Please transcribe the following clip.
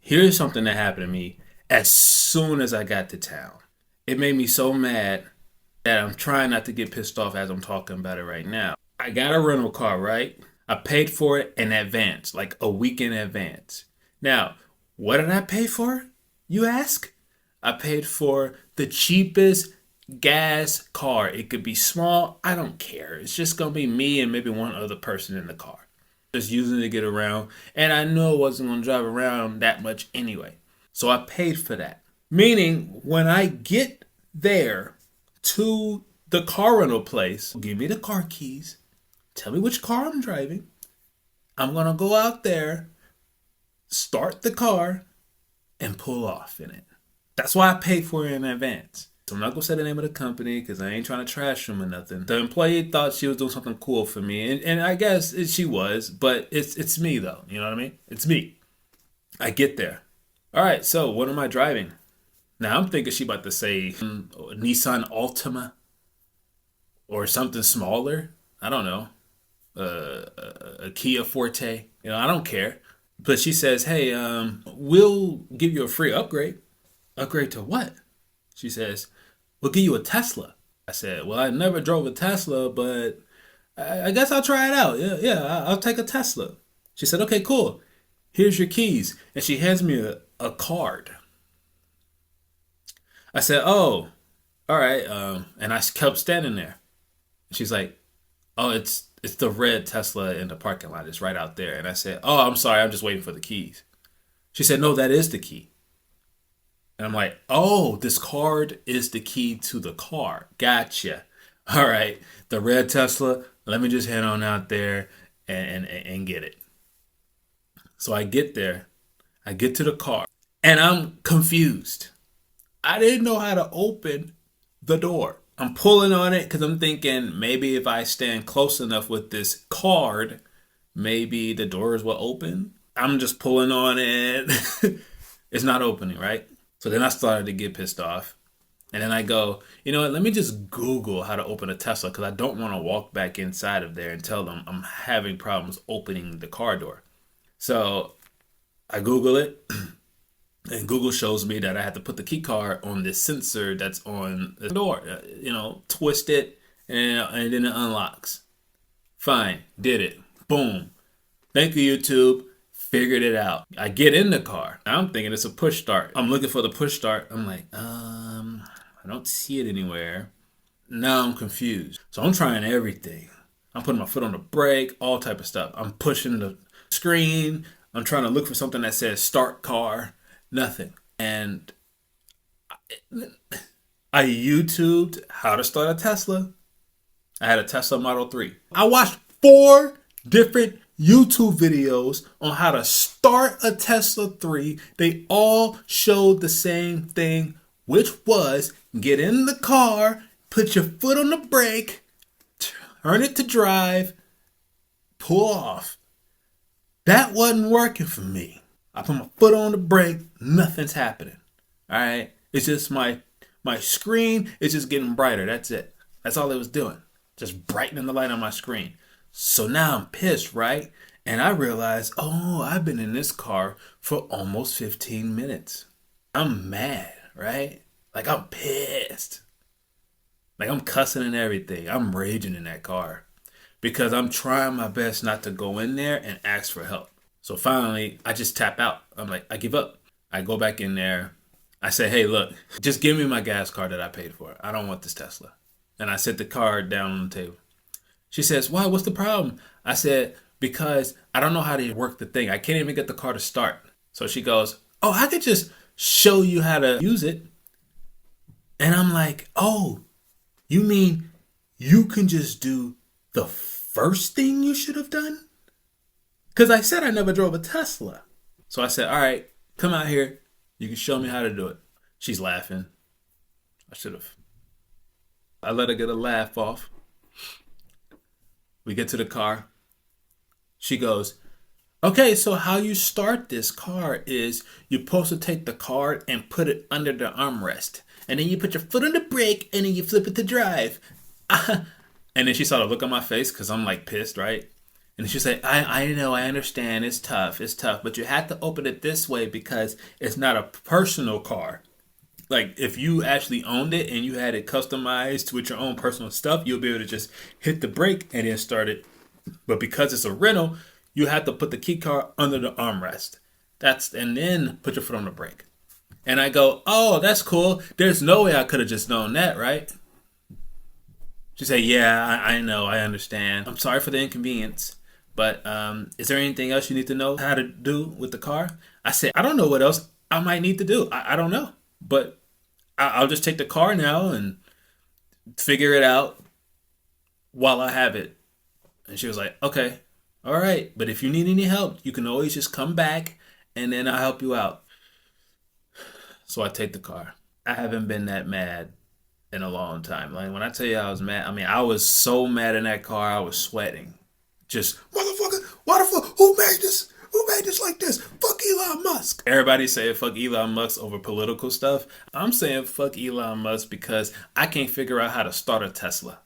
Here's something that happened to me as soon as I got to town. It made me so mad that I'm trying not to get pissed off as I'm talking about it right now. I got a rental car, right? I paid for it in advance, like a week in advance. Now, what did I pay for? You ask? I paid for the cheapest gas car. It could be small, I don't care. It's just gonna be me and maybe one other person in the car. Just using it to get around. And I knew I wasn't gonna drive around that much anyway. So I paid for that. Meaning when I get there to the car rental place, give me the car keys, tell me which car I'm driving. I'm gonna go out there, start the car, and pull off in it. That's why I paid for it in advance. So I'm not gonna say the name of the company because I ain't trying to trash them or nothing. The employee thought she was doing something cool for me, and I guess she was, but it's me though. You know what I mean? It's me. I get there. All right, so what am I driving? Now I'm thinking she about to say Nissan Altima or something smaller. I don't know, a Kia Forte. You know, I don't care. But she says, "Hey, we'll give you a free upgrade." Upgrade to what? She says, "We'll give you a Tesla." I said, "Well, I never drove a Tesla, but I guess I'll try it out. Yeah, yeah, I'll take a Tesla." She said, "Okay, cool. Here's your keys." And she hands me a card. I said, "Oh, all right." And I kept standing there. She's like, "Oh, it's the red Tesla in the parking lot. It's right out there." And I said, "Oh, I'm sorry. I'm just waiting for the keys." She said, "No, that is the key." And I'm like, "Oh, this card is the key to the car. Gotcha. All right, the red Tesla. Let me just head on out there and get it." So I get there. I get to the car, and I'm confused. I didn't know how to open the door. I'm pulling on it because I'm thinking maybe if I stand close enough with this card, maybe the doors will open. I'm just pulling on it. It's not opening, right? So then I started to get pissed off. And then I go, you know what? Let me just Google how to open a Tesla because I don't want to walk back inside of there and tell them I'm having problems opening the car door. So I Google it. And Google shows me that I have to put the key card on this sensor that's on the door. Twist it, and then it unlocks. Fine, did it. Boom. Thank you, YouTube. Figured it out. I get in the car. I'm thinking it's a push start. I'm looking for the push start. I'm like, I don't see it anywhere. Now I'm confused. So I'm trying everything. I'm putting my foot on the brake, all type of stuff. I'm pushing the screen. I'm trying to look for something that says start car. Nothing. And I YouTubed how to start a Tesla. I had a Tesla Model 3. I watched 4 different YouTube videos on how to start a Tesla 3. They all showed the same thing, which was get in the car, put your foot on the brake, turn it to drive, pull off. That wasn't working for me. I put my foot on the brake, nothing's happening. All right, it's just my screen is just getting brighter. That's it. That's all it was doing, just brightening the light on my screen. So now I'm pissed, right? And I realize, oh, I've been in this car for almost 15 minutes. I'm mad, right? Like I'm pissed. Like I'm cussing and everything. I'm raging in that car because I'm trying my best not to go in there and ask for help. So finally, I just tap out. I'm like, I give up. I go back in there. I say, "Hey, look, just give me my gas card that I paid for. I don't want this Tesla." And I set the card down on the table. She says, "Why? What's the problem?" I said, "Because I don't know how to work the thing. I can't even get the car to start." So she goes, "Oh, I could just show you how to use it." And I'm like, "Oh, you mean you can just do the first thing you should have done?" Because I said I never drove a Tesla. So I said, "All right, come out here. You can show me how to do it." She's laughing. I should have. I let her get a laugh off. We get to the car. She goes, "Okay, so how you start this car is you're supposed to take the card and put it under the armrest. And then you put your foot on the brake and then you flip it to drive." And then she saw the look on my face because I'm like pissed, right? And she said, I know, I understand, it's tough, but you have to open it this way because it's not a personal car. Like if you actually owned it and you had it customized with your own personal stuff, you'll be able to just hit the brake and then start it. But because it's a rental, you have to put the key card under the armrest. And then put your foot on the brake. And I go, oh, that's cool. There's no way I could have just known that, right? She said, yeah, I know, I understand. I'm sorry for the inconvenience. But is there anything else you need to know how to do with the car? I said, I don't know what else I might need to do. I don't know. But I'll just take the car now and figure it out while I have it. And she was like, okay, all right. But if you need any help, you can always just come back and then I'll help you out. So I take the car. I haven't been that mad in a long time. Like when I tell you I was mad, I mean, I was so mad in that car, I was sweating. Just, motherfucker, why the fuck, who made this? Who made this like this? Fuck Elon Musk. Everybody saying fuck Elon Musk over political stuff. I'm saying fuck Elon Musk because I can't figure out how to start a Tesla.